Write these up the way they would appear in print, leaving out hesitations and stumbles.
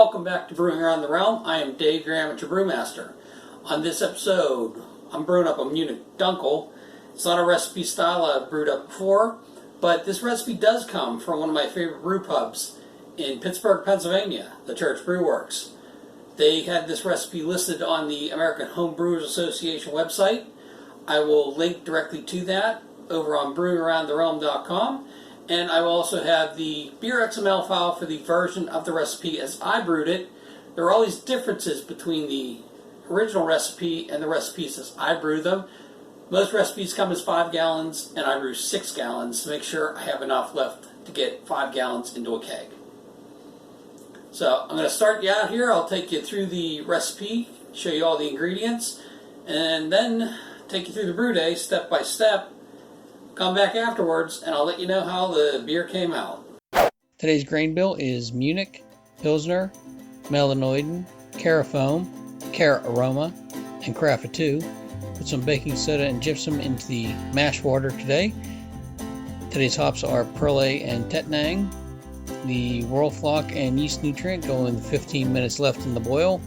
Welcome back to Brewing Around the Realm. I am Dave, your amateur brewmaster. On this episode, I'm brewing up a Munich Dunkel. It's not a recipe style I've brewed up before, but this recipe does come from one of my favorite brew pubs in Pittsburgh, Pennsylvania, the Church Brew Works. They had this recipe listed on the American Home Brewers Association website. I will link directly to that over on brewingaroundtherealm.com. And I will also have the beer XML file for the version of the recipe as I brewed it. There are always differences between the original recipe and the recipes as I brew them. Most recipes come as 5 gallons, and I brew 6 gallons to make sure I have enough left to get 5 gallons into a keg. So I'm going to start you out here. I'll take you through the recipe, show you all the ingredients, and then take you through the brew day step by step. Come back afterwards and I'll let you know how the beer came out. Today's grain bill is Munich, Pilsner, Melanoiden, Carafoam, Cara Aroma, and Carafa 2. Put some baking soda and gypsum into the mash water today. Today's hops are Perle and Tettnang. The Whirlflock and yeast nutrient go in 15 minutes left in the boil.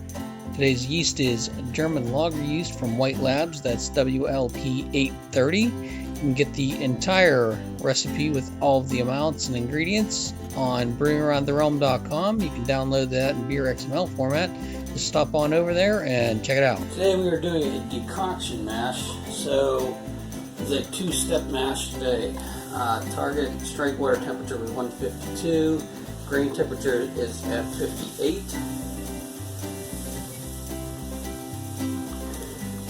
Today's yeast is German lager yeast from White Labs, that's WLP 830. You can get the entire recipe with all of the amounts and ingredients on brewingaroundtherealm.com. You can download that in beer XML format. Just stop on over there and check it out. Today we are doing a decoction mash, so it's a 2-step mash today. Target strike water temperature was 152. Grain temperature is at 58.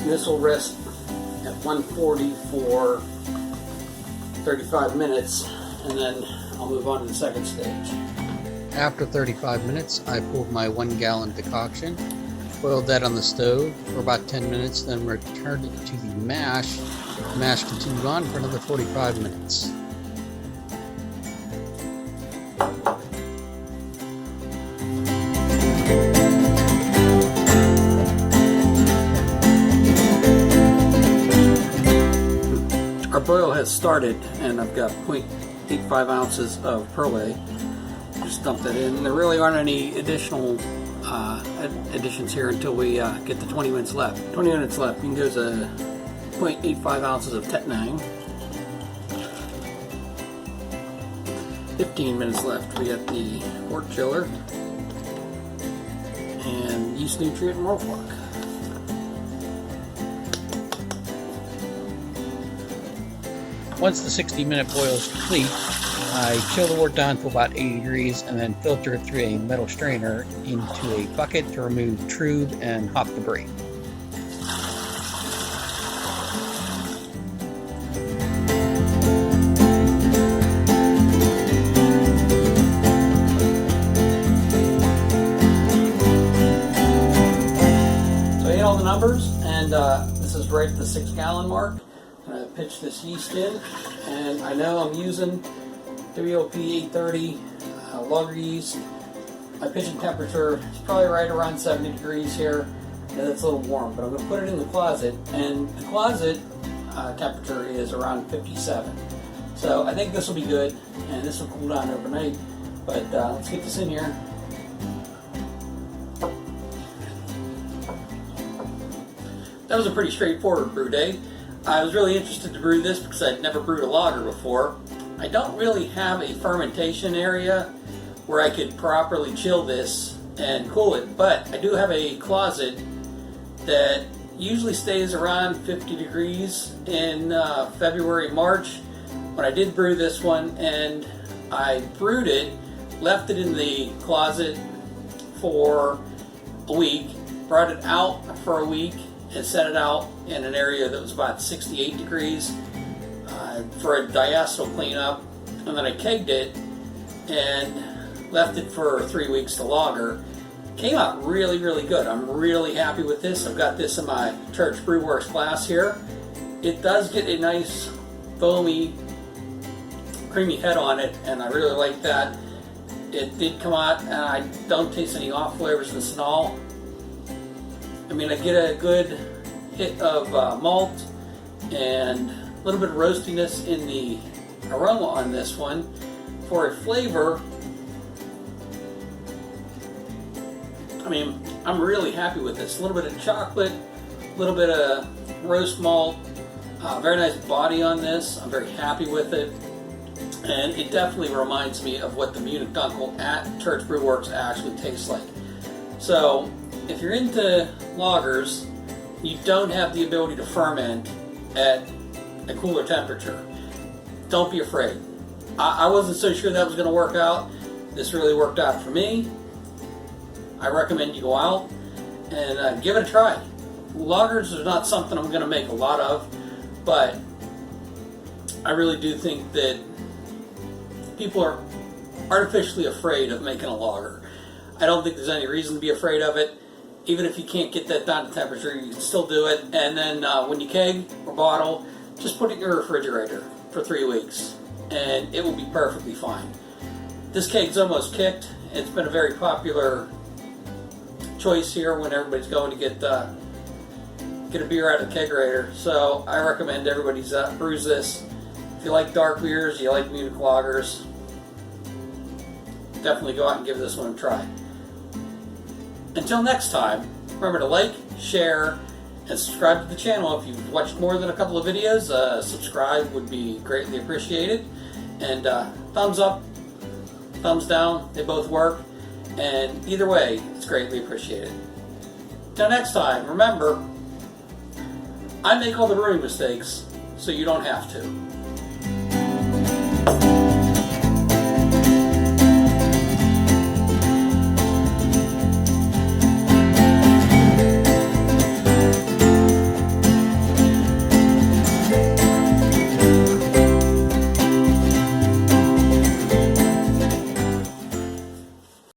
This will rest at 140 for 35 minutes, and then I'll move on to the second stage. After 35 minutes, I poured my 1 gallon decoction, boiled that on the stove for about 10 minutes, then returned it to the mash. The mash continued on for another 45 minutes. Our boil has started, and I've got 0.85 ounces of Perle. Just dump that in. There really aren't any additional additions here until we get to 20 minutes left. 20 minutes left. You can go to 0.85 ounces of Tettnang. 15 minutes left. We got the wort chiller and yeast nutrient and Whirlflock. Once the 60-minute boil is complete, I chill the wort down to about 80 degrees and then filter it through a metal strainer into a bucket to remove trub and hop debris. So I hit all the numbers, and this is right at the 6 gallon mark. I'm going to pitch this yeast in, and I know I'm using WLP 830 lager yeast. My pitching temperature is probably right around 70 degrees here. I know that's a little warm, but I'm going to put it in the closet, and the closet temperature is around 57. So I think this will be good, and this will cool down overnight, but let's get this in here. That was a pretty straightforward brew day. I was really interested to brew this because I'd never brewed a lager before. I don't really have a fermentation area where I could properly chill this and cool it, but I do have a closet that usually stays around 50 degrees in February, March. When I did brew this one, and I brewed it, left it in the closet for a week, brought it out for a week, and set it out in an area that was about 68 degrees for a diacetyl cleanup, and then I kegged it and left it for 3 weeks to lager. Came out really, really good. I'm really happy with this. I've got this in my Church Brew Works glass here. It does get a nice foamy, creamy head on it, and I really like that. It did come out, and I don't taste any off flavors in this at all. I mean, I get a good hit of malt and a little bit of roastiness in the aroma on this one. For a flavor, I mean, I'm really happy with this. A little bit of chocolate, a little bit of roast malt, very nice body on this. I'm very happy with it. And it definitely reminds me of what the Munich Dunkel at Church Brew Works actually tastes like. So, if you're into lagers, you don't have the ability to ferment at a cooler temperature, don't be afraid. I wasn't so sure that was going to work out. This really worked out for me. I recommend you go out and give it a try. Lagers are not something I'm going to make a lot of, but I really do think that people are artificially afraid of making a lager. I don't think there's any reason to be afraid of it. Even if you can't get that down to temperature, you can still do it. And then when you keg or bottle, just put it in your refrigerator for 3 weeks, and it will be perfectly fine. This keg's almost kicked. It's been a very popular choice here when everybody's going to get a beer out of the kegerator. So I recommend everybody brews this. If you like dark beers, you like Munich lagers, definitely go out and give this one a try. Until next time, remember to like, share, and subscribe to the channel. If you've watched more than a couple of videos, subscribe would be greatly appreciated. And thumbs up, thumbs down, they both work. And either way, it's greatly appreciated. Until next time, remember, I make all the brewing mistakes, so you don't have to.